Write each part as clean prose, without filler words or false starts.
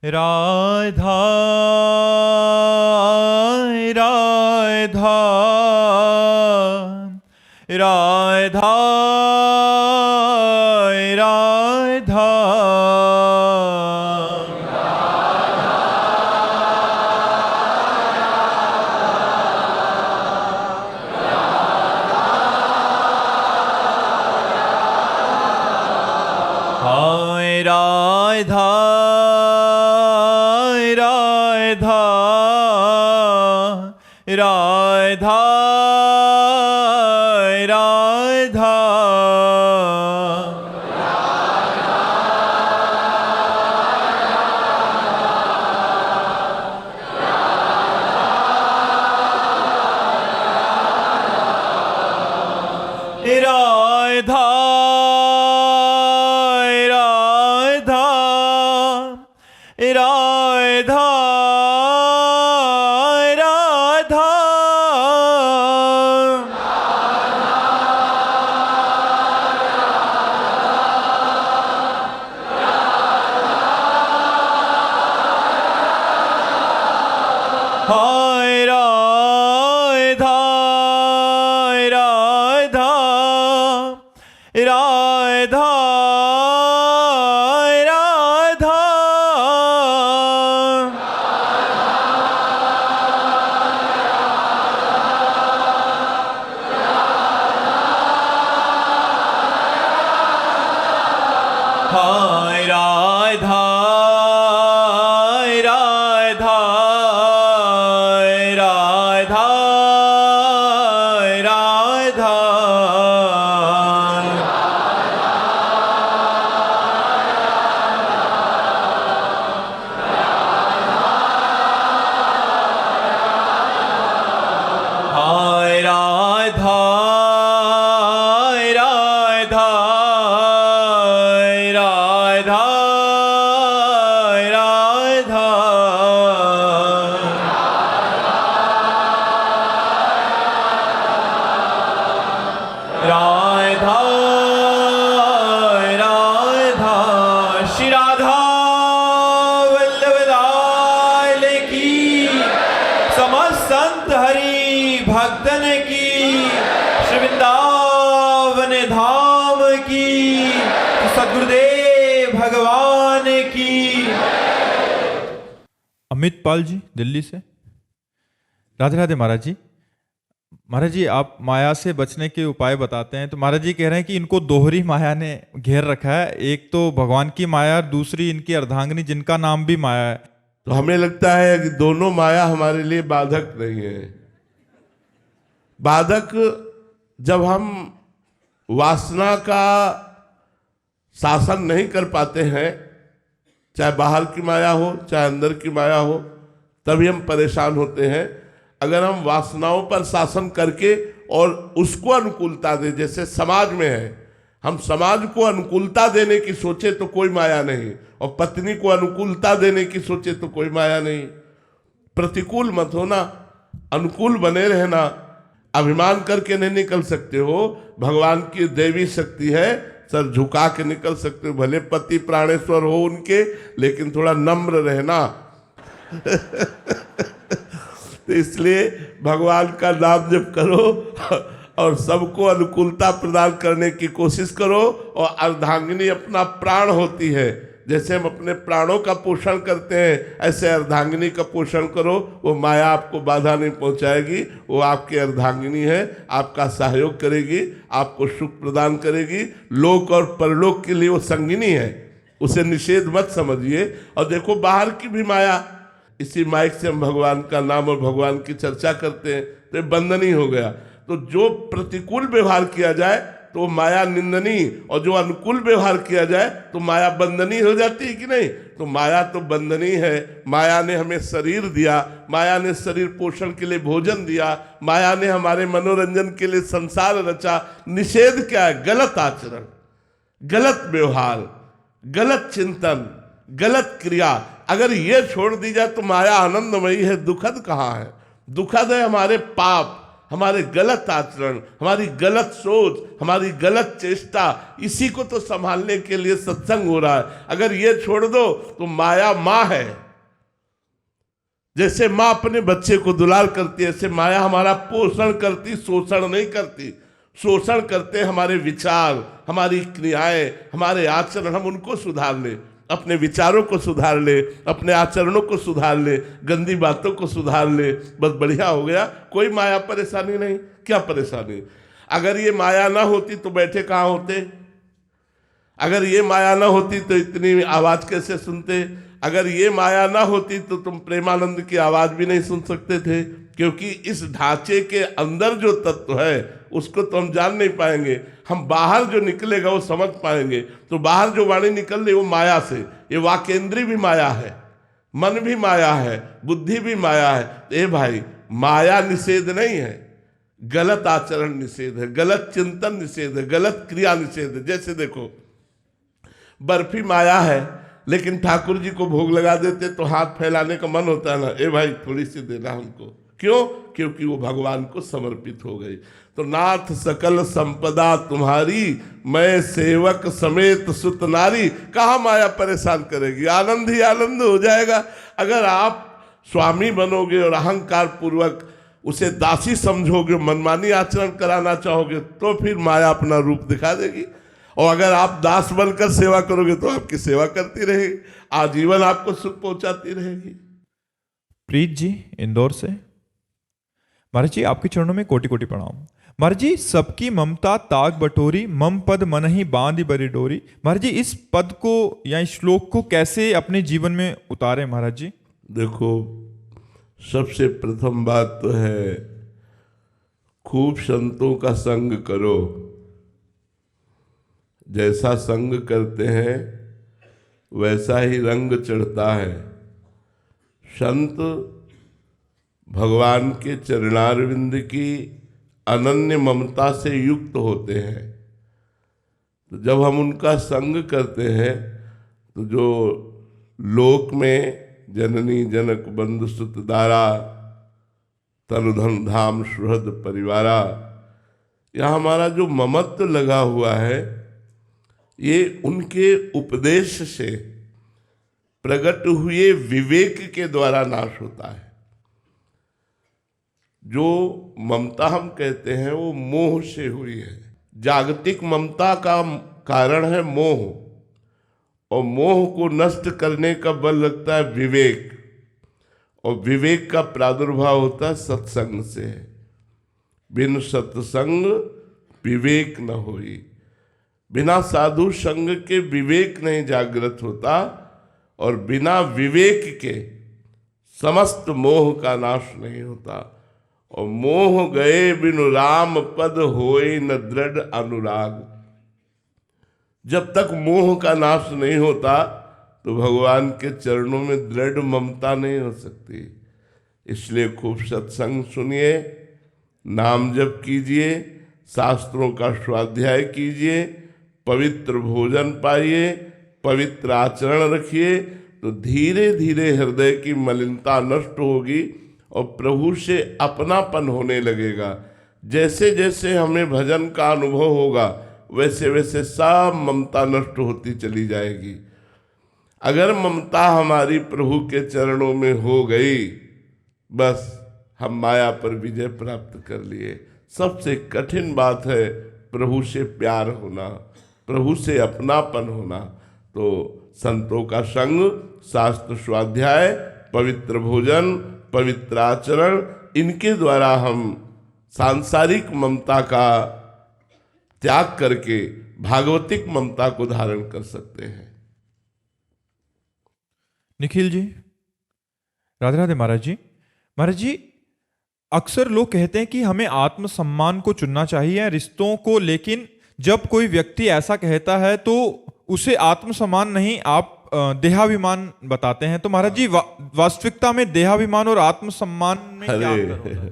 राधा राधा राधा राधा हाय राधा राधा राधा राधा राधा राधा राधा राधा हाय राधा राधा राधा राधा हाय राधा राधा राधा राधा हाय राधा राधा राधा राधा राधा राधा श्री राधा वल्लभ लाल की, समस्त संत हरि भक्तन की, श्री वृंदावन धाम की, सद्गुरुदेव भगवान की। अमित पाल जी दिल्ली से। राधे राधे महाराज जी। महाराज जी आप माया से बचने के उपाय बताते हैं, तो महाराज जी कह रहे हैं कि इनको दोहरी माया ने घेर रखा है, एक तो भगवान की माया, दूसरी इनकी अर्धांगिनी जिनका नाम भी माया है। तो हमें लगता है कि दोनों माया हमारे लिए बाधक नहीं है। बाधक जब हम वासना का शासन नहीं कर पाते हैं, चाहे बाहर की माया हो चाहे अंदर की माया हो, तभी हम परेशान होते हैं। अगर हम वासनाओं पर शासन करके और उसको अनुकूलता दे, जैसे समाज में है, हम समाज को अनुकूलता देने की सोचे तो कोई माया नहीं, और पत्नी को अनुकूलता देने की सोचे तो कोई माया नहीं। प्रतिकूल मत होना, अनुकूल बने रहना। अभिमान करके नहीं निकल सकते हो, भगवान की देवी शक्ति है, सर झुका के निकल सकते हो। भले पति प्राणेश्वर हो उनके, लेकिन थोड़ा नम्र रहना। तो इसलिए भगवान का नाम जप करो और सबको अनुकूलता प्रदान करने की कोशिश करो। और अर्धांगिनी अपना प्राण होती है, जैसे हम अपने प्राणों का पोषण करते हैं, ऐसे अर्धांगिनी का पोषण करो। वो माया आपको बाधा नहीं पहुंचाएगी, वो आपकी अर्धांगिनी है, आपका सहयोग करेगी, आपको सुख प्रदान करेगी। लोक और परलोक के लिए वो संगिनी है, उसे निषेध मत समझिए। और देखो बाहर की भी माया, इसी माइक से हम भगवान का नाम और भगवान की चर्चा करते हैं, तो ये बंधनी हो गया। तो जो प्रतिकूल व्यवहार किया जाए तो माया निंदनी, और जो अनुकूल व्यवहार किया जाए तो माया बंधनी हो जाती है कि नहीं। तो माया तो बंधनी है। माया ने हमें शरीर दिया, माया ने शरीर पोषण के लिए भोजन दिया, माया ने हमारे मनोरंजन के लिए संसार रचा। निषेध क्या है? गलत आचरण, गलत व्यवहार, गलत चिंतन, गलत क्रिया। अगर ये छोड़ दी जाए तो माया आनंदमयी है, दुखद कहाँ है? दुखद है हमारे पाप, हमारे गलत आचरण, हमारी गलत सोच, हमारी गलत चेष्टा, इसी को तो संभालने के लिए सत्संग हो रहा है। अगर ये छोड़ दो तो माया माँ है। जैसे माँ अपने बच्चे को दुलार करती है, ऐसे माया हमारा पोषण करती, शोषण नहीं करती। शोषण करते हमारे विचार, हमारी क्रियाएं, हमारे आचरण। हम उनको सुधार ले, अपने विचारों को सुधार ले, अपने आचरणों को सुधार ले, गंदी बातों को सुधार ले, बस बढ़िया हो गया। कोई माया परेशानी नहीं। क्या परेशानी? अगर ये माया ना होती तो बैठे कहाँ होते? अगर ये माया ना होती तो इतनी आवाज कैसे सुनते? अगर ये माया ना होती तो तुम प्रेमानंद की आवाज भी नहीं सुन सकते थे, क्योंकि इस ढांचे के अंदर जो तत्व है उसको तो हम जान नहीं पाएंगे। हम बाहर जो निकलेगा वो समझ पाएंगे। तो बाहर जो वाणी निकल रही वो माया से। ये वाकेंद्री भी माया है, मन भी माया है, बुद्धि भी माया है। तो ए भाई, माया निषेध नहीं है, गलत आचरण निषेध है, गलत चिंतन निषेध है, गलत क्रिया निषेध है। जैसे देखो, बर्फी माया है, लेकिन ठाकुर जी को भोग लगा देते तो हाथ फैलाने का मन होता है ना, ए भाई थोड़ी सी देना हमको। क्यों? क्योंकि वो भगवान को समर्पित हो गई। तो नाथ सकल संपदा तुम्हारी, मैं सेवक समेत सुत नारी। कहाँ माया परेशान करेगी? आनंद ही आनंद हो जाएगा। अगर आप स्वामी बनोगे और अहंकार पूर्वक उसे दासी समझोगे, मनमानी आचरण कराना चाहोगे, तो फिर माया अपना रूप दिखा देगी। और अगर आप दास बनकर सेवा करोगे तो आपकी सेवा करती रहेगी, आजीवन आपको सुख पहुंचाती रहेगी। प्रीत जी इंदौर से। महाराज जी आपके चरणों में कोटि कोटि प्रणाम। महाराज जी, सबकी ममता ताग बटोरी, मम पद मन ही बांध बरी डोरी। महाराज जी, इस पद को या इस श्लोक को कैसे अपने जीवन में उतारे महाराज जी? देखो, सबसे प्रथम बात तो है, खूब संतों का संग करो। जैसा संग करते हैं वैसा ही रंग चढ़ता है। संत भगवान के चरणारविंद की अनन्य ममता से युक्त होते हैं। तो जब हम उनका संग करते हैं तो जो लोक में जननी जनक बंधु सुत दारा, तनु धन धाम सुहृद परिवारा, यह हमारा जो ममत्व लगा हुआ है, ये उनके उपदेश से प्रकट हुए विवेक के द्वारा नाश होता है। जो ममता हम कहते हैं वो मोह से हुई है। जागतिक ममता का कारण है मोह, और मोह को नष्ट करने का बल लगता है विवेक, और विवेक का प्रादुर्भाव होता है सत्संग से। बिन सत्संग विवेक न होई। बिना साधु संग के विवेक नहीं जागृत होता, और बिना विवेक के समस्त मोह का नाश नहीं होता। और मोह गए बिनु राम पद होए न दृढ़ अनुराग। जब तक मोह का नाश नहीं होता तो भगवान के चरणों में दृढ़ ममता नहीं हो सकती। इसलिए खूब सत्संग सुनिए, नाम जप कीजिए, शास्त्रों का स्वाध्याय कीजिए, पवित्र भोजन पाइए, पवित्र आचरण रखिए, तो धीरे धीरे हृदय की मलिनता नष्ट होगी और प्रभु से अपनापन होने लगेगा। जैसे जैसे हमें भजन का अनुभव होगा वैसे वैसे सब ममता नष्ट होती चली जाएगी। अगर ममता हमारी प्रभु के चरणों में हो गई, बस हम माया पर विजय प्राप्त कर लिए। सबसे कठिन बात है प्रभु से प्यार होना, प्रभु से अपनापन होना। तो संतों का संग, शास्त्र स्वाध्याय, पवित्र भोजन, पवित्र आचरण, इनके द्वारा हम सांसारिक ममता का त्याग करके भागवतिक ममता को धारण कर सकते हैं। निखिल जी, राधे राधे महाराज जी। महाराज जी, अक्सर लोग कहते हैं कि हमें आत्मसम्मान को चुनना चाहिए रिश्तों को, लेकिन जब कोई व्यक्ति ऐसा कहता है तो उसे आत्मसम्मान नहीं, आप देहाभिमान बताते हैं। तो महाराज जी, वास्तविकता में देहाभिमान और आत्मसम्मान में क्या अंतर होता है?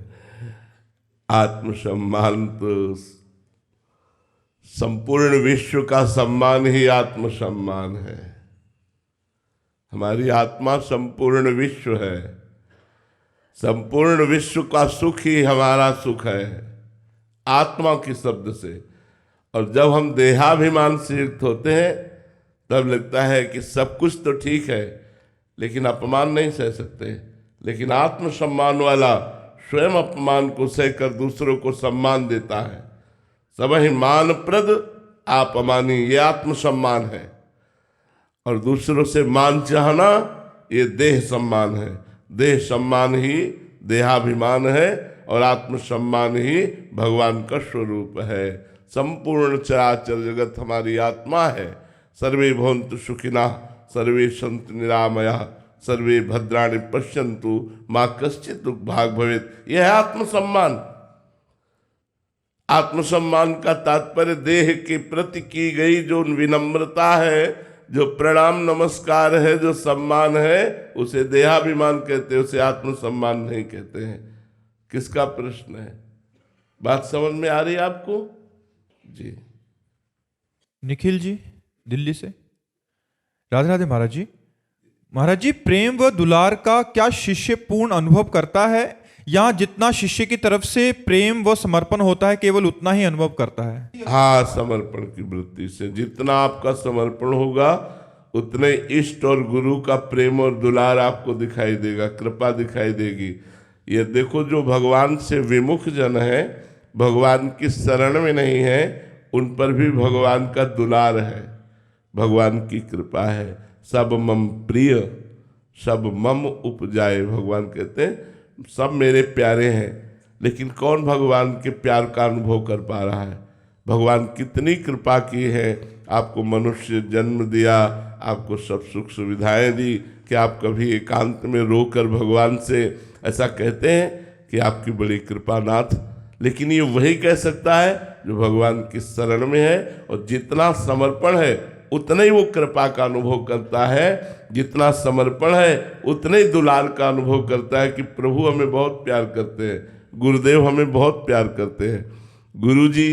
आत्मसम्मान तो संपूर्ण विश्व का सम्मान ही आत्मसम्मान है। हमारी आत्मा संपूर्ण विश्व है। संपूर्ण विश्व का सुख ही हमारा सुख है, आत्मा के शब्द से। और जब हम देहाभिमान से युक्त होते हैं तब लगता है कि सब कुछ तो ठीक है, लेकिन अपमान नहीं सह सकते। लेकिन आत्मसम्मान वाला स्वयं अपमान को सहकर दूसरों को सम्मान देता है। सबहि मान प्रद आप अमानी, ये आत्मसम्मान है। और दूसरों से मान चाहना ये देह सम्मान है। देह सम्मान ही देहाभिमान है और आत्मसम्मान ही भगवान का स्वरूप है। संपूर्ण चराचर जगत हमारी आत्मा है। सर्वे भवन्तु सुखिनः, सर्वे सन्तु निरामयाः, सर्वे भद्राणि पश्यन्तु, माँ कश्चित् दुःख भाग् भवेत्। यह है आत्मसम्मान। आत्मसम्मान का तात्पर्य देह के प्रति की गई जो विनम्रता है, जो प्रणाम नमस्कार है, जो सम्मान है, उसे देहाभिमान कहते हैं, उसे आत्मसम्मान नहीं कहते हैं। किसका प्रश्न है? बात समझ में आ रही है आपको? जी। निखिल जी दिल्ली से। राधे राधे महाराज जी। महाराज जी, प्रेम व दुलार का क्या शिष्य पूर्ण अनुभव करता है, या जितना शिष्य की तरफ से प्रेम व समर्पण होता है केवल उतना ही अनुभव करता है? हाँ, समर्पण की वृत्ति से जितना आपका समर्पण होगा उतने इष्ट और गुरु का प्रेम और दुलार आपको दिखाई देगा, कृपा दिखाई देगी। ये देखो, जो भगवान से विमुख जन है, भगवान की शरण में नहीं है, उन पर भी भगवान का दुलार है, भगवान की कृपा है। सब मम प्रिय सब मम उपजाए, भगवान कहते हैं सब मेरे प्यारे हैं। लेकिन कौन भगवान के प्यार का अनुभव कर पा रहा है? भगवान कितनी कृपा की है, आपको मनुष्य जन्म दिया, आपको सब सुख सुविधाएं दी कि आप कभी एकांत में रोकर भगवान से ऐसा कहते हैं कि आपकी बड़ी कृपा नाथ। लेकिन ये वही कह सकता है जो भगवान की शरण में है, और जितना समर्पण है उतना ही वो कृपा का अनुभव करता है, जितना समर्पण है उतने ही दुलार का अनुभव करता है कि प्रभु हमें बहुत प्यार करते हैं, गुरुदेव हमें बहुत प्यार करते हैं। गुरु जी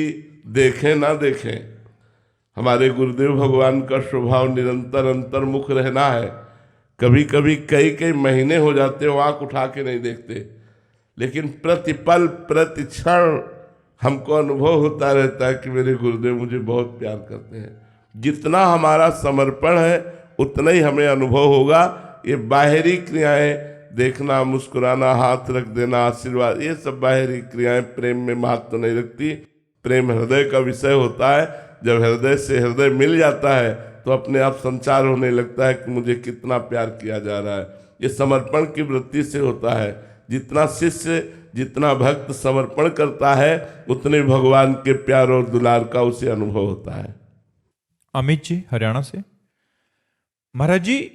देखें ना देखें, हमारे गुरुदेव भगवान का स्वभाव निरंतर अंतर्मुख रहना है। कभी कभी कई कई महीने हो जाते हो आँख उठा के नहीं देखते, लेकिन प्रतिपल प्रति क्षण हमको अनुभव होता रहता है कि मेरे गुरुदेव मुझे बहुत प्यार करते हैं। जितना हमारा समर्पण है उतना ही हमें अनुभव होगा। ये बाहरी क्रियाएं, देखना, मुस्कुराना, हाथ रख देना, आशीर्वाद, ये सब बाहरी क्रियाएं प्रेम में महत्व तो नहीं रखती। प्रेम हृदय का विषय होता है। जब हृदय से हृदय मिल जाता है तो अपने आप संचार होने लगता है कि मुझे कितना प्यार किया जा रहा है। ये समर्पण की वृत्ति से होता है। जितना शिष्य, जितना भक्त समर्पण करता है उतने भगवान के प्यार और दुलार का उसे अनुभव होता है। अमित जी हरियाणा से। महाराज जी,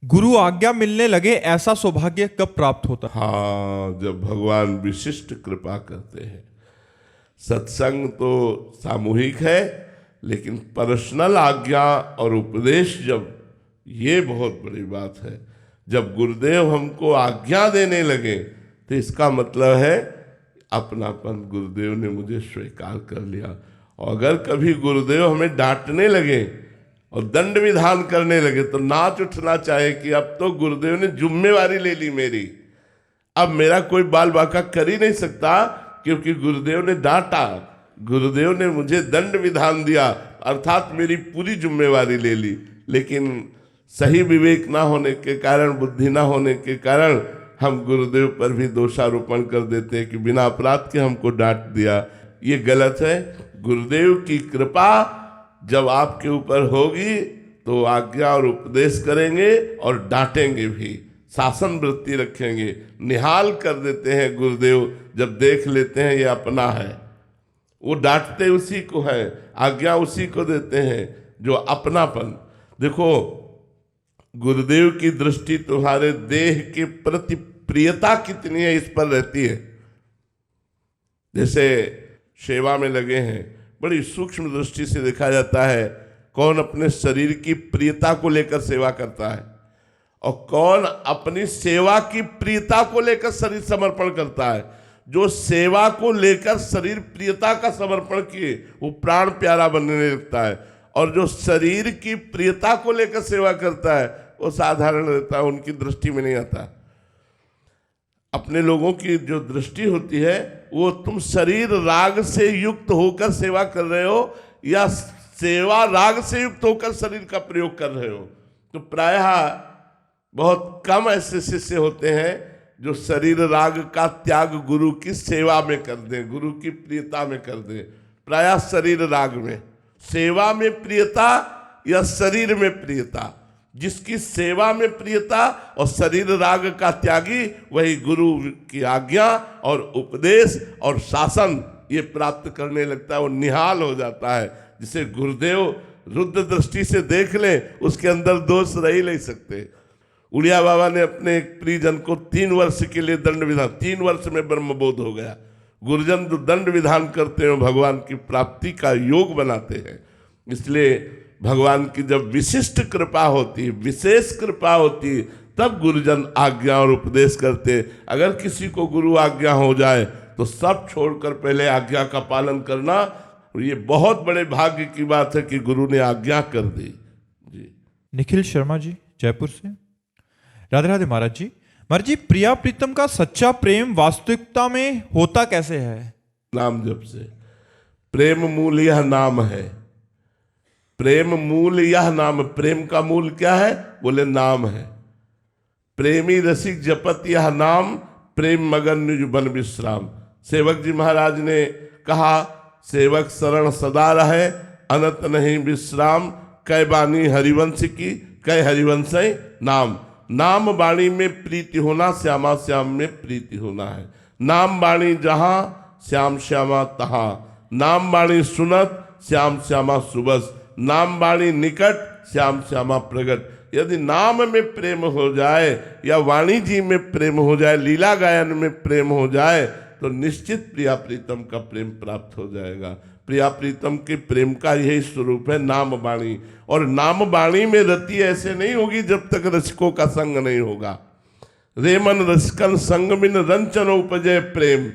गुरु आज्ञा मिलने लगे ऐसा सौभाग्य कब प्राप्त होता है? हाँ, जब भगवान विशिष्ट कृपा करते हैं। सत्संग तो सामूहिक है, लेकिन पर्सनल आज्ञा और उपदेश जब, ये बहुत बड़ी बात है। जब गुरुदेव हमको आज्ञा देने लगे तो इसका मतलब है अपनापन, गुरुदेव ने मुझे स्वीकार कर लिया। और अगर कभी गुरुदेव हमें डांटने लगे और दंड विधान करने लगे तो नाच उठना चाहे कि अब तो गुरुदेव ने जिम्मेवारी ले ली मेरी, अब मेरा कोई बाल बाका कर ही नहीं सकता, क्योंकि गुरुदेव ने डांटा, गुरुदेव ने मुझे दंड विधान दिया, अर्थात मेरी पूरी जिम्मेवारी ले ली। लेकिन सही विवेक ना होने के कारण, बुद्धि ना होने के कारण हम गुरुदेव पर भी दोषारोपण कर देते हैं कि बिना अपराध के हमको डांट दिया। ये गलत है। गुरुदेव की कृपा जब आपके ऊपर होगी तो आज्ञा और उपदेश करेंगे और डांटेंगे भी, शासन वृत्ति रखेंगे। निहाल कर देते हैं गुरुदेव, जब देख लेते हैं ये अपना है। वो डांटते उसी को है, आज्ञा उसी को देते हैं जो अपनापन। देखो, गुरुदेव की दृष्टि तुम्हारे देह के प्रति प्रियता कितनी है इस पर रहती है। जैसे सेवा में लगे हैं, बड़ी सूक्ष्म दृष्टि से देखा जाता है कौन अपने शरीर की प्रियता को लेकर सेवा करता है और कौन अपनी सेवा की प्रियता को लेकर शरीर समर्पण करता है। जो सेवा को लेकर शरीर प्रियता का समर्पण किए वो प्राण प्यारा बनने लगता है, और जो शरीर की प्रियता को लेकर सेवा करता है वो साधारण रहता है, उनकी दृष्टि में नहीं आता। अपने लोगों की जो दृष्टि होती है वो तुम शरीर राग से युक्त होकर सेवा कर रहे हो या सेवा राग से युक्त होकर शरीर का प्रयोग कर रहे हो। तो प्रायः बहुत कम ऐसे शिष्य होते हैं जो शरीर राग का त्याग गुरु की सेवा में कर दें, गुरु की प्रियता में कर दें। प्रायः शरीर राग में, सेवा में प्रियता या शरीर में प्रियता। जिसकी सेवा में प्रियता और शरीर राग का त्यागी, वही गुरु की आज्ञा और उपदेश और शासन ये प्राप्त करने लगता है, वो निहाल हो जाता है। जिसे गुरुदेव रुद्र दृष्टि से देख ले, उसके अंदर दोष रह ही नहीं सकते। उड़िया बाबा ने अपने एक प्रियजन को 3 वर्ष के लिए दंड विधान, 3 वर्ष में ब्रह्मबोध हो गया। गुरुजन जो दंड विधान करते हैं भगवान की प्राप्ति का योग बनाते हैं। इसलिए भगवान की जब विशिष्ट कृपा होती, विशेष कृपा होती, तब गुरुजन आज्ञा और उपदेश करते। अगर किसी को गुरु आज्ञा हो जाए तो सब छोड़कर पहले आज्ञा का पालन करना, ये बहुत बड़े भाग्य की बात है कि गुरु ने आज्ञा कर दी। जी। निखिल शर्मा जी जयपुर से। राधे राधे महाराज जी। महाराज जी, प्रिया प्रीतम का सच्चा प्रेम वास्तविकता में होता कैसे है? नाम जप से। प्रेम मूल यह नाम है, प्रेम मूल यह नाम। प्रेम का मूल क्या है? बोले नाम है। प्रेमी रसिक जपत यह नाम, प्रेम मगन निज बन विश्राम। सेवक जी महाराज ने कहा, सेवक शरण सदा रहे, अनंत नहीं विश्राम। कै बानी हरिवंश की, कै हरिवंश नाम। नाम वाणी में प्रीति होना, श्यामा श्याम में प्रीति होना है। नाम वाणी जहाँ, श्याम श्यामा तहाँ। नाम वाणी सुनत, श्याम श्यामा सुबस। नाम वाणी निकट, श्याम श्यामा प्रगट। यदि नाम में प्रेम हो जाए या वाणी जी में प्रेम हो जाए, लीला गायन में प्रेम हो जाए, तो निश्चित प्रिया प्रीतम का प्रेम प्राप्त हो जाएगा। प्रिया प्रीतम के प्रेम का यही स्वरूप है नाम वाणी। और नाम वाणी में रति ऐसे नहीं होगी जब तक रसिकों का संग नहीं होगा। रेमन रसिकन संग बिन रंचन उपजय प्रेम।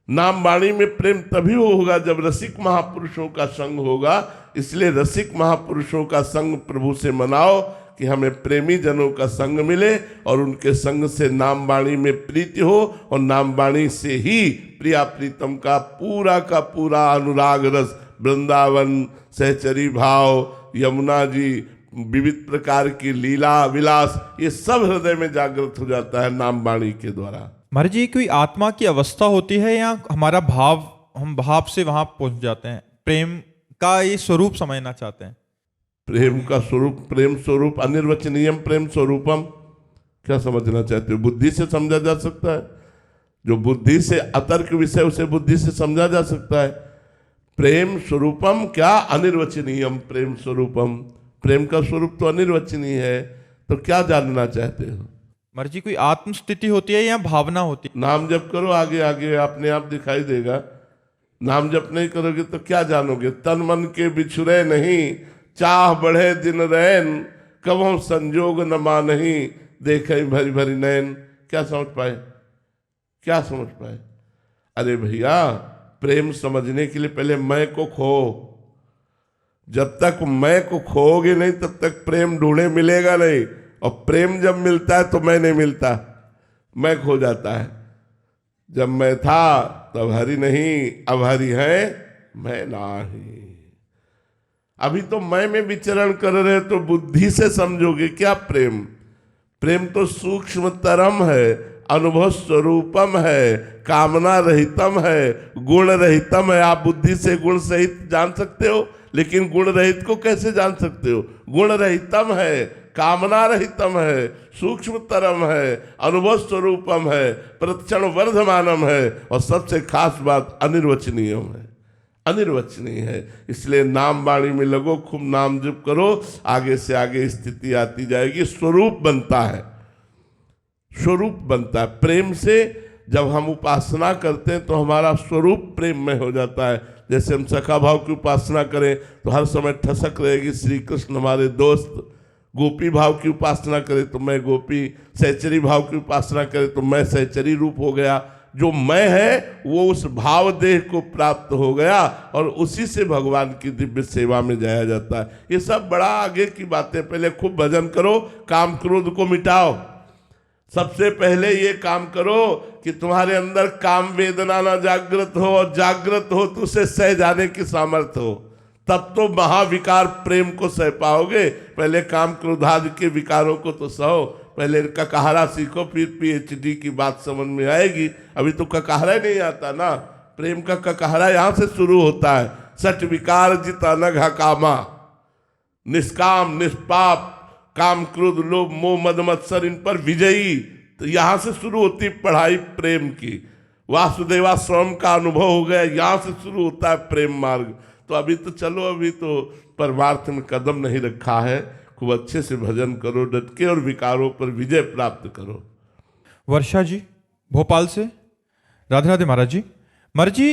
नाम वाणी में प्रेम तभी होगा जब रसिक महापुरुषों का संग होगा। इसलिए रसिक महापुरुषों का संग प्रभु से मनाओ कि हमें प्रेमी जनों का संग मिले और उनके संग से नाम वाणी में प्रीति हो, और नाम वाणी से ही प्रिया प्रीतम का पूरा अनुराग रस, वृंदावन, सहचरी भाव, यमुना जी, विविध प्रकार की लीला विलास, ये सब हृदय में जागृत हो जाता है नाम वाणी के द्वारा। महाराज जी, कोई आत्मा की अवस्था होती है या हमारा भाव, हम भाव से वहां पहुंच जाते हैं? प्रेम का ये स्वरूप समझना चाहते हैं। प्रेम का स्वरूप, प्रेम स्वरूप अनिर्वचनीयम प्रेम स्वरूपम, क्या समझना चाहते हो? बुद्धि से समझा जा सकता है। जो बुद्धि से अतर्क विषय, उसे बुद्धि से समझा जा सकता है। प्रेम स्वरूपम क्या? अनिर्वचनीयम प्रेम स्वरूपम। प्रेम का स्वरूप तो अनिर्वचनीय है, तो क्या जानना चाहते हो? महाराज जी, कोई आत्म स्थिति होती है या भावना होती है? नाम जप करो, आगे आगे अपने आप दिखाई देगा। नाम जप नहीं करोगे तो क्या जानोगे? तन मन के बिछुरे नहीं, चाह बढ़े दिन रैन, कबों संजोग न मानही, देखे भरी भरी नैन। क्या समझ पाए? क्या समझ पाए? अरे भैया, प्रेम समझने के लिए पहले मैं को खो। जब तक मैं को खोओगे नहीं तब तक प्रेम ढूंढे मिलेगा नहीं। और प्रेम जब मिलता है तो मैं नहीं मिलता, मैं खो जाता है। जब मैं था तब हरि नहीं, अब हरि है मैं नाही। अभी तो मैं में विचरण कर रहे, तो बुद्धि से समझोगे क्या प्रेम? प्रेम तो सूक्ष्म तरम है, अनुभव स्वरूपम है, कामना रहितम है, गुण रहितम है। आप बुद्धि से गुण सहित जान सकते हो, लेकिन गुण रहित को कैसे जान सकते हो? गुण रहितम है, कामना रहितम है, सूक्ष्म तरम है, अनुभव स्वरूपम है, प्रतिक्षण वर्धमानम है, और सबसे खास बात अनिर्वचनीयम है, अनिर्वचनीय है। इसलिए नाम वाणी में लगो, खूब नाम जप करो, आगे से आगे स्थिति आती जाएगी, स्वरूप बनता है, स्वरूप बनता है। प्रेम से जब हम उपासना करते हैं तो हमारा स्वरूप प्रेम में हो जाता है। जैसे हम सखा भाव की उपासना करें तो हर समय ठसक रहेगी श्री कृष्ण हमारे दोस्त। गोपी भाव की उपासना करें तो मैं गोपी, सहचरी भाव की उपासना करें तो मैं सहचरी रूप हो गया। जो मैं है वो उस भाव देह को प्राप्त हो गया, और उसी से भगवान की दिव्य सेवा में जाया जाता है। ये सब बड़ा आगे की बातें। पहले खूब भजन करो, काम क्रोध को मिटाओ, सबसे पहले ये काम करो कि तुम्हारे अंदर काम वेदना ना जागृत हो, और जागृत हो तो उसे सह जाने की सामर्थ्य हो, तब तो महाविकार प्रेम को सह पाओगे। पहले काम क्रोधादि के विकारों को तो सहो, पहले ककाहरा सीखो, फिर पीएचडी की बात समझ में आएगी। अभी तो ककाहरा ही नहीं आता ना, प्रेम का ककाहरा यहाँ से शुरू होता है। सठ विकार जित अनघा कामा, निष्काम निष्पाप, काम क्रोध लोभ मोह मद मत्सर इन पर विजयी। तो यहाँ से शुरू होती पढ़ाई प्रेम की। वासुदेवा स्वयं का अनुभव हो गया, यहाँ से शुरू होता है प्रेम मार्ग। तो अभी तो चलो, अभी तो परमार्थ में कदम नहीं रखा है। खूब अच्छे से भजन करो डट के, और विकारों पर विजय प्राप्त करो। वर्षा जी भोपाल से, राधे राधे महाराज जी। महाराज जी,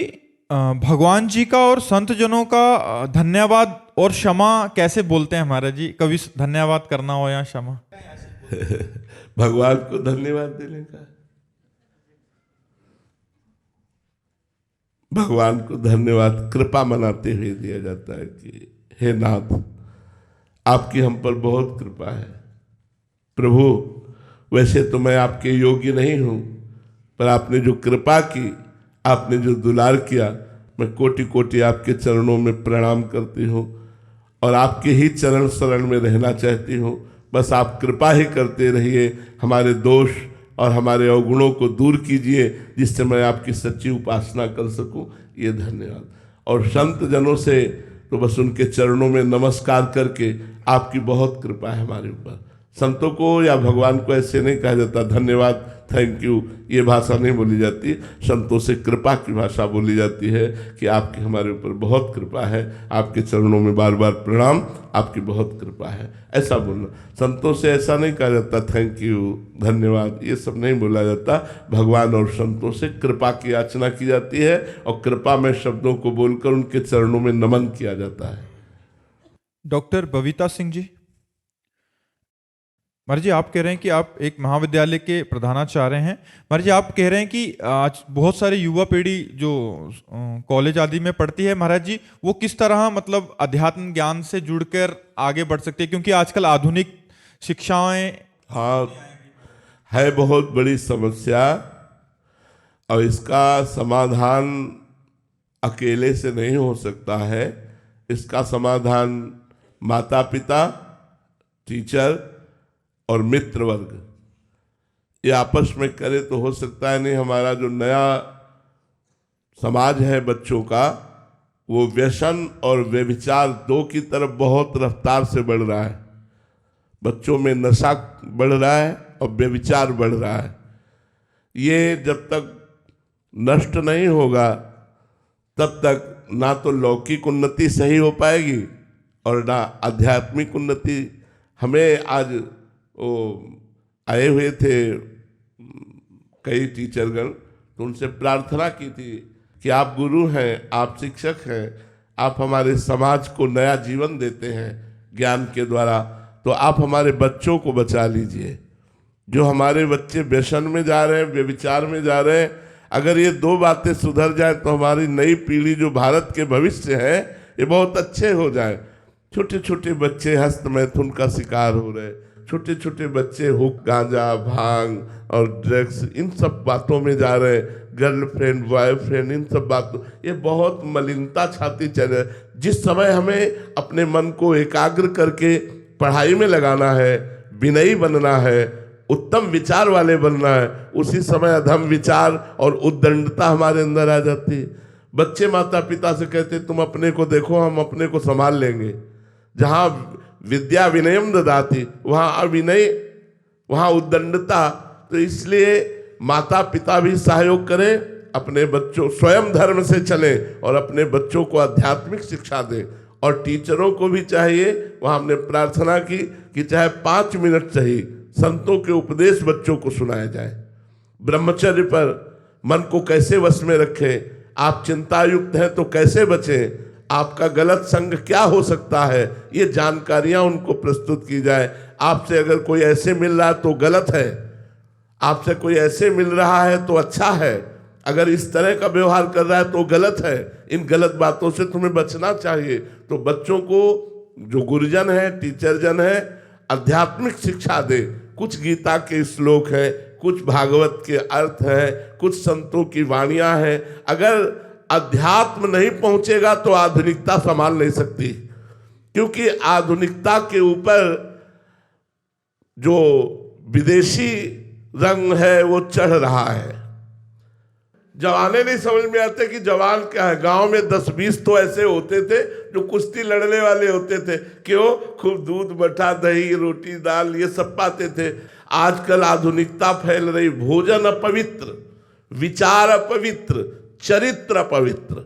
भगवान जी का और संत जनों का धन्यवाद और क्षमा कैसे बोलते हैं महाराज जी? कभी धन्यवाद करना हो या क्षमा? भगवान को धन्यवाद देने का, भगवान को धन्यवाद कृपा मनाते हुए दिया जाता है कि हे नाथ, आपकी हम पर बहुत कृपा है। प्रभु, वैसे तो मैं आपके योग्य नहीं हूं, पर आपने जो कृपा की, आपने जो दुलार किया, मैं कोटि कोटि आपके चरणों में प्रणाम करती हूँ और आपके ही चरण शरण में रहना चाहती हूँ। बस आप कृपा ही करते रहिए, हमारे दोष और हमारे अवगुणों को दूर कीजिए, जिससे मैं आपकी सच्ची उपासना कर सकूं। ये धन्यवाद। और संत जनों से तो बस उनके चरणों में नमस्कार करके, आपकी बहुत कृपा है हमारे ऊपर। संतों को या भगवान को ऐसे नहीं कहा जाता धन्यवाद थैंक यू, ये भाषा नहीं बोली जाती। संतों से कृपा की भाषा बोली जाती है कि आपकी हमारे ऊपर बहुत कृपा है, आपके चरणों में बार बार प्रणाम, आपकी बहुत कृपा है, ऐसा बोलना। संतों से ऐसा नहीं कहा जाता थैंक यू धन्यवाद, ये सब नहीं बोला जाता। भगवान और संतों से कृपा की याचना की जाती है और कृपा में शब्दों को बोलकर उनके चरणों में नमन किया जाता है। डॉक्टर बबीता सिंह जी, महाराज जी आप कह रहे हैं कि आप एक महाविद्यालय के प्रधानाचार्य हैं। महाराज जी आप कह रहे हैं कि आज बहुत सारे युवा पीढ़ी जो कॉलेज आदि में पढ़ती है महाराज जी, वो किस तरह मतलब अध्यात्म ज्ञान से जुड़कर आगे बढ़ सकते हैं, क्योंकि आजकल आधुनिक शिक्षाएं हाँ है बहुत बड़ी समस्या, और इसका समाधान अकेले से नहीं हो सकता है। इसका समाधान माता पिता, टीचर और मित्र वर्ग ये आपस में करे तो हो सकता है। नहीं, हमारा जो नया समाज है बच्चों का, वो व्यसन और व्यभिचार दो की तरफ बहुत रफ्तार से बढ़ रहा है। बच्चों में नशा बढ़ रहा है और व्यभिचार बढ़ रहा है। ये जब तक नष्ट नहीं होगा तब तक ना तो लौकिक उन्नति सही हो पाएगी और ना आध्यात्मिक उन्नति। हमें आज वो आए हुए थे कई टीचरगण, तो उनसे प्रार्थना की थी कि आप गुरु हैं, आप शिक्षक हैं, आप हमारे समाज को नया जीवन देते हैं ज्ञान के द्वारा, तो आप हमारे बच्चों को बचा लीजिए। जो हमारे बच्चे व्यसन में जा रहे हैं, व्यभिचार में जा रहे हैं, अगर ये दो बातें सुधर जाए तो हमारी नई पीढ़ी जो भारत के भविष्य है ये बहुत अच्छे हो जाए। छोटे छोटे बच्चे हस्त मैथुन का शिकार हो रहे, छोटे छोटे बच्चे हुक, गांजा, भांग और ड्रग्स, इन सब बातों में जा रहे, गर्लफ्रेंड बॉयफ्रेंड, इन सब बातों, ये बहुत मलिनता छाती चले। जिस समय हमें अपने मन को एकाग्र करके पढ़ाई में लगाना है, विनयी बनना है, उत्तम विचार वाले बनना है, उसी समय अधम विचार और उद्दंडता हमारे अंदर आ जाती है। बच्चे माता पिता से कहते तुम अपने को देखो, हम अपने को संभाल लेंगे। जहाँ विद्या विनयम ददाति, वहाँ अविनय, वहाँ उद्दंडता। तो इसलिए माता पिता भी सहयोग करें, अपने बच्चों स्वयं धर्म से चलें और अपने बच्चों को आध्यात्मिक शिक्षा दें। और टीचरों को भी चाहिए, वहाँ हमने प्रार्थना की कि चाहे 5 मिनट सही संतों के उपदेश बच्चों को सुनाया जाए। ब्रह्मचर्य पर मन को कैसे वश में रखें, आप चिंतायुक्त हैं तो कैसे बचें, आपका गलत संग क्या हो सकता है, ये जानकारियां उनको प्रस्तुत की जाए। आपसे अगर कोई ऐसे मिल रहा है तो गलत है, आपसे कोई ऐसे मिल रहा है तो अच्छा है, अगर इस तरह का व्यवहार कर रहा है तो गलत है। इन गलत बातों से तुम्हें बचना चाहिए। तो बच्चों को जो गुरुजन है, टीचर जन है, आध्यात्मिक शिक्षा दे। कुछ गीता के श्लोक हैं, कुछ भागवत के अर्थ हैं, कुछ संतों की वाणियां हैं। अगर अध्यात्म नहीं पहुंचेगा तो आधुनिकता संभाल नहीं सकती, क्योंकि आधुनिकता के ऊपर जो विदेशी रंग है वो चढ़ रहा है। जवाने नहीं समझ में आते कि जवान क्या है। गांव में 10-20 तो ऐसे होते थे जो कुश्ती लड़ने वाले होते थे। क्यों? खूब दूध मठा दही रोटी दाल ये सब पाते थे। आजकल आधुनिकता फैल रही, भोजन अपवित्र, विचार अपवित्र, चरित्र अपवित्र।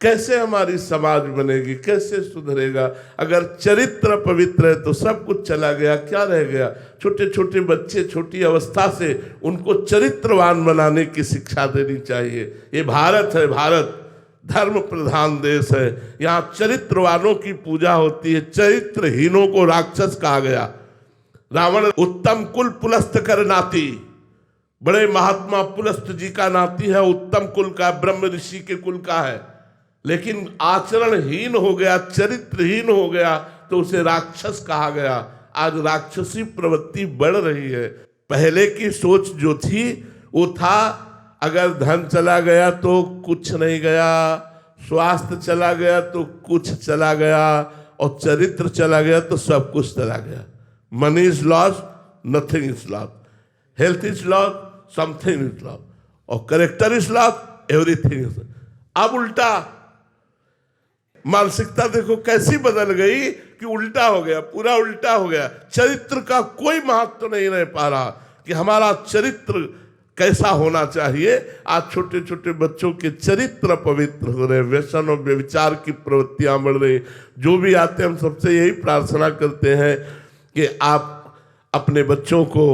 कैसे हमारी समाज बनेगी, कैसे सुधरेगा? अगर चरित्र पवित्र है तो सब कुछ चला गया, क्या रह गया? छोटे छोटे बच्चे छोटी अवस्था से उनको चरित्रवान बनाने की शिक्षा देनी चाहिए। ये भारत है, भारत धर्म प्रधान देश है। यहाँ चरित्रवानों की पूजा होती है, चरित्रहीनों को राक्षस कहा गया। रावण उत्तम कुल पुलस्त कर नाती, बड़े महात्मा पुलस्त जी का नाती है, उत्तम कुल का, ब्रह्म ऋषि के कुल का है, लेकिन आचरणहीन हो गया, चरित्रहीन हो गया तो उसे राक्षस कहा गया। आज राक्षसी प्रवृत्ति बढ़ रही है। पहले की सोच जो थी वो था, अगर धन चला गया तो कुछ नहीं गया, स्वास्थ्य चला गया तो कुछ चला गया, और चरित्र चला गया तो सब कुछ चला गया। Money is loss, nothing is loss, health is loss, something is loss, और character is loss, everything is. अब उल्टा मानसिकता देखो कैसी बदल गई कि उल्टा हो गया, पूरा उल्टा हो गया। चरित्र का कोई महत्व नहीं रह पा रहा कि हमारा चरित्र कैसा होना चाहिए। आज छोटे छोटे बच्चों के चरित्र पवित्र हो रहे, व्यसन और व्यभिचार की प्रवृत्तियां बढ़ रही। जो भी आते हैं हम सबसे यही प्रार्थना करते हैं कि आप अपने बच्चों को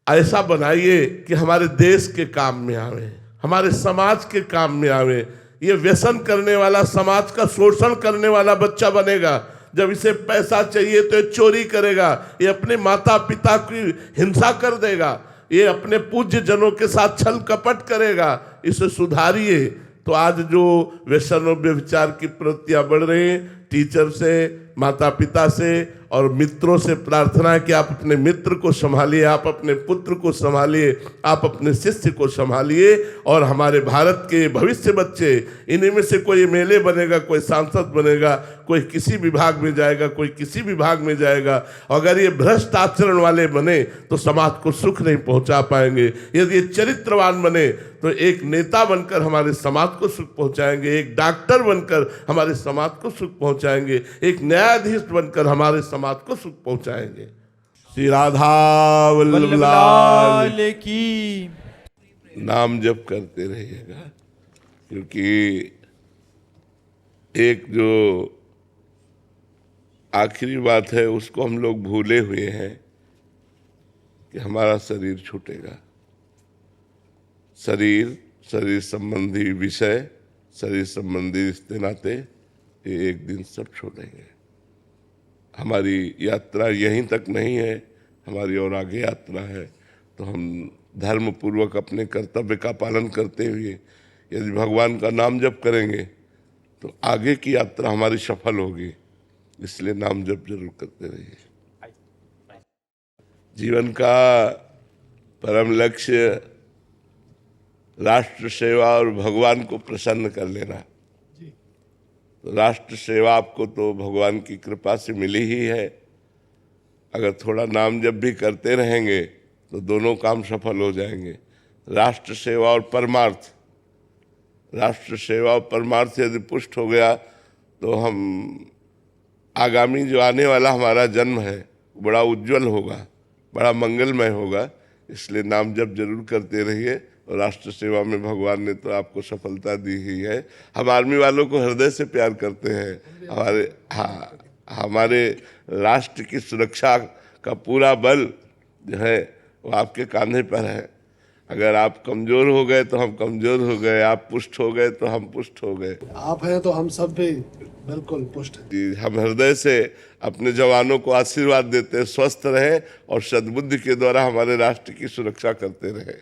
ऐसा बनाइए कि हमारे देश के काम में आवे, हमारे समाज के काम में आवे। ये व्यसन करने वाला, समाज का शोषण करने वाला बच्चा बनेगा। जब इसे पैसा चाहिए तो ये चोरी करेगा, ये अपने माता पिता की हिंसा कर देगा, ये अपने पूज्य जनों के साथ छल कपट करेगा। इसे सुधारिए। तो आज जो व्यसन और व्यभिचार की प्रवृत्तियां बढ़ रही हैं, टीचर से, माता पिता से और मित्रों से प्रार्थना है कि आप अपने मित्र को संभालिए, आप अपने पुत्र को संभालिए, आप अपने शिष्य को संभालिए। और हमारे भारत के भविष्य बच्चे, इन्हीं में से कोई एमएलए बनेगा, कोई सांसद बनेगा, कोई किसी विभाग में जाएगा, कोई किसी विभाग में जाएगा। अगर ये भ्रष्ट आचरण वाले बने तो समाज को सुख नहीं पहुंचा पाएंगे। यदि ये चरित्रवान बने तो एक नेता बनकर हमारे समाज को सुख पहुंचाएंगे, एक डॉक्टर बनकर हमारे समाज को सुख पहुंचाएंगे, एक न्यायाधीश बनकर हमारे समाज को सुख पहुंचाएंगे। श्री राधा वल्लभ लाल की नाम जप करते रहिएगा, क्योंकि एक जो आखिरी बात है उसको हम लोग भूले हुए हैं कि हमारा शरीर छूटेगा। शरीर संबंधी विषय, शरीर संबंधी रिश्ते नाते, ये एक दिन सब छोड़ेंगे। हमारी यात्रा यहीं तक नहीं है, हमारी और आगे यात्रा है। तो हम धर्म पूर्वक अपने कर्तव्य का पालन करते हुए यदि भगवान का नाम जप करेंगे तो आगे की यात्रा हमारी सफल होगी। इसलिए नाम जप जरूर करते रहिए। जीवन का परम लक्ष्य राष्ट्र सेवा और भगवान को प्रसन्न कर लेना। तो राष्ट्र सेवा आपको तो भगवान की कृपा से मिली ही है। अगर थोड़ा नाम जप भी करते रहेंगे तो दोनों काम सफल हो जाएंगे। राष्ट्र सेवा और परमार्थ, राष्ट्र सेवा और परमार्थ यदि पुष्ट हो गया तो हम आगामी जो आने वाला हमारा जन्म है बड़ा उज्जवल होगा, बड़ा मंगलमय होगा। इसलिए नाम जप जरूर करते रहिए। और राष्ट्र सेवा में भगवान ने तो आपको सफलता दी ही है। हम आर्मी वालों को हृदय से प्यार करते हैं। हमारे राष्ट्र की सुरक्षा का पूरा बल जो है वो आपके कांधे पर है। अगर आप कमजोर हो गए तो हम कमजोर हो गए, आप पुष्ट हो गए तो हम पुष्ट हो गए। आप हैं तो हम सब भी बिल्कुल पुष्ट हैं। हम हृदय से अपने जवानों को आशीर्वाद देते हैं, स्वस्थ रहे और सद्बुद्धि के द्वारा हमारे राष्ट्र की सुरक्षा करते रहे।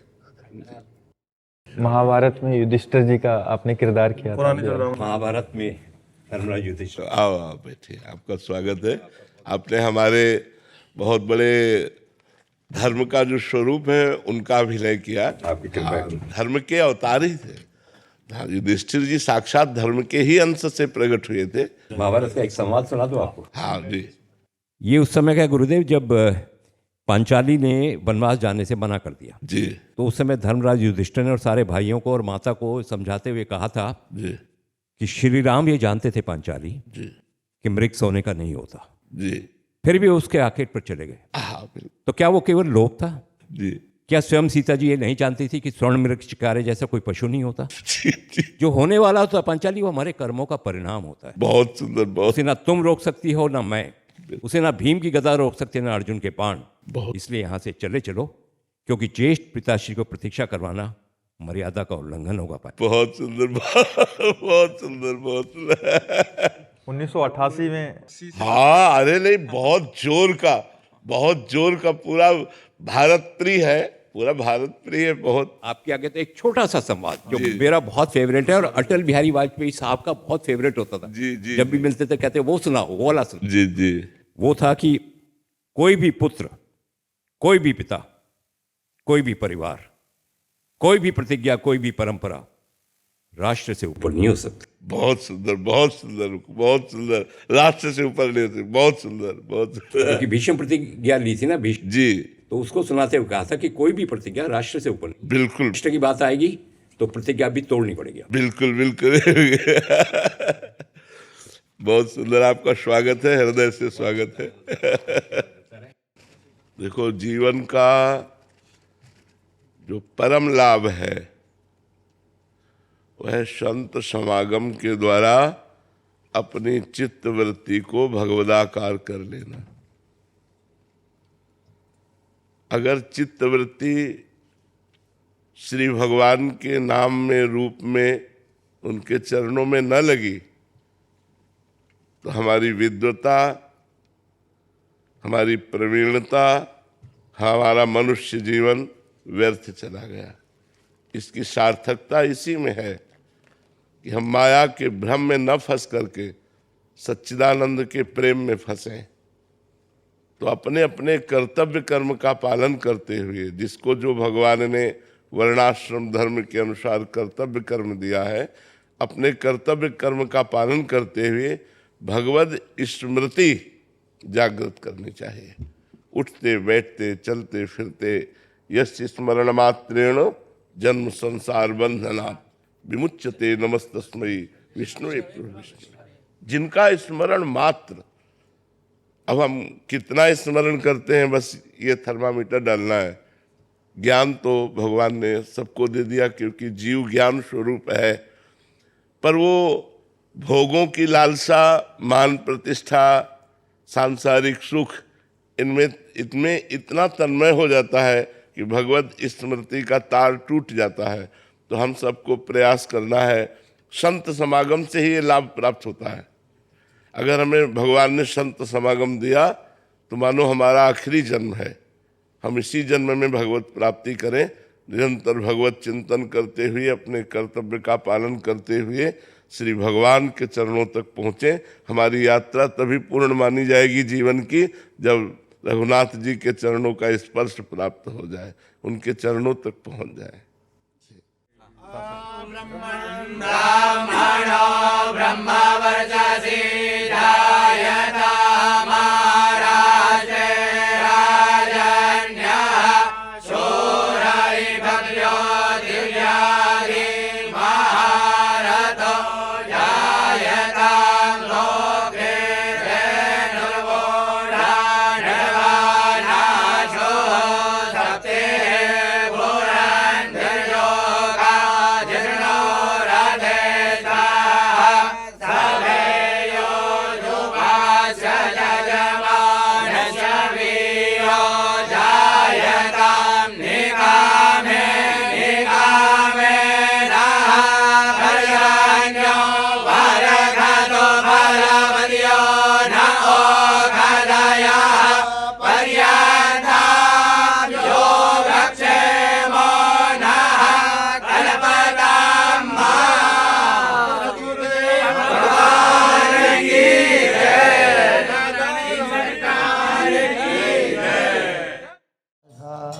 महाभारत में युधिष्ठिर जी का आपने किरदार किया था। महाभारत में युधिष्ठिर। आओ बैठिए, आपका स्वागत है। आपने हमारे बहुत बड़े धर्म का जो स्वरूप है उनका अभिनय किया। आपकी कृपा है। धर्म के अवतार ही थे। हाँ, युधिष्ठिर जी साक्षात धर्म के ही अंश से प्रकट हुए थे। महाभारत का एक संवाद सुना दो आपको। हाँ जी। ये उस समय का गुरुदेव जब पांचाली ने वनवास जाने से मना कर दिया, जी तो उस समय धर्मराज युधिष्ठिर ने और सारे भाइयों को और माता को समझाते हुए कहा था जी कि श्री राम ये जानते थे पांचाली जी कि मृग सोने का नहीं होता, जी। फिर भी उसके आखेट पर चले गए। हाँ बिल्कुल। तो क्या वो केवल लोभ था? जी क्या स्वयं सीता जी ये नहीं जानती थी कि स्वर्ण मृग शिकारे जैसा कोई पशु नहीं होता? जी जी। जो होने वाला होता है पांचाली, वो हमारे कर्मों का परिणाम होता है। बहुत सुंदर, बहुत उसे ना तुम रोक सकती हो ना मैं, उसे ना भीम की गदा रोक सकती ना अर्जुन के बाण। बहुत। इसलिए यहाँ से चले चलो, क्योंकि ज्येष्ठ पिताश्री को प्रतीक्षा करवाना मर्यादा का उल्लंघन होगा। बहुत सुंदर, बहुत सुंदर, बहुत सुंदर। 1988 में हाँ, अरे नहीं, बहुत जोर का पूरा भारत प्रिय है, पूरा भारत प्रिय है बहुत। आपके आगे तो एक छोटा सा संवाद जो जी। मेरा बहुत फेवरेट है और अटल बिहारी वाजपेयी साहब का बहुत फेवरेट होता था। जी, जी, जब भी मिलते थे कहते वो सुनाओ, वो वाला सुनाओ। जी जी वो था कि कोई भी पुत्र, कोई भी पिता, कोई भी परिवार, कोई भी प्रतिज्ञा, कोई भी परंपरा राष्ट्र से ऊपर नहीं हो सकती। बहुत सुंदर, बहुत सुंदर, बहुत सुंदर। राष्ट्र से ऊपर नहीं होती। बहुत सुंदर, बहुत सुंदर। क्योंकि भीष्म प्रतिज्ञा ली थी ना भीष्म, जी तो उसको सुनाते हुए कहा था कि कोई भी प्रतिज्ञा राष्ट्र से ऊपर नहीं। बिल्कुल राष्ट्र की बात आएगी तो प्रतिज्ञा भी तोड़नी पड़ेगी। बिल्कुल बिल्कुल। बहुत सुंदर, आपका स्वागत है, हृदय से स्वागत है। देखो, जीवन का जो परम लाभ है वह संत समागम के द्वारा अपनी चित्त वृत्ति को भगवदाकार कर लेना। अगर चित्त वृत्ति श्री भगवान के नाम में, रूप में, उनके चरणों में न लगी तो हमारी विद्वता, हमारी प्रवीणता, हमारा मनुष्य जीवन व्यर्थ चला गया। इसकी सार्थकता इसी में है कि हम माया के भ्रम में न फंस करके सच्चिदानंद के प्रेम में फंसें। तो अपने अपने कर्तव्य कर्म का पालन करते हुए, जिसको जो भगवान ने वर्णाश्रम धर्म के अनुसार कर्तव्य कर्म दिया है, अपने कर्तव्य कर्म का पालन करते हुए भगवद स्मृति जागृत करनी चाहिए। उठते बैठते चलते फिरते यस्य स्मरण मात्रेण जन्म संसार बंधनात् विमुच्यते नमस्तस्मै विष्णुवे विष्णु। जिनका स्मरण मात्र, अब हम कितना स्मरण करते हैं, बस ये थर्मामीटर डालना है। ज्ञान तो भगवान ने सबको दे दिया क्योंकि जीव ज्ञान स्वरूप है, पर वो भोगों की लालसा, मान प्रतिष्ठा, सांसारिक सुख, इनमें इतना तन्मय हो जाता है कि भगवत स्मृति का तार टूट जाता है। तो हम सबको प्रयास करना है, संत समागम से ही ये लाभ प्राप्त होता है। अगर हमें भगवान ने संत समागम दिया तो मानो हमारा आखिरी जन्म है, हम इसी जन्म में भगवत प्राप्ति करें। निरंतर भगवत चिंतन करते हुए, अपने कर्तव्य का पालन करते हुए श्री भगवान के चरणों तक पहुँचें। हमारी यात्रा तभी पूर्ण मानी जाएगी जीवन की जब रघुनाथ जी के चरणों का स्पर्श प्राप्त हो जाए, उनके चरणों तक पहुँच जाए।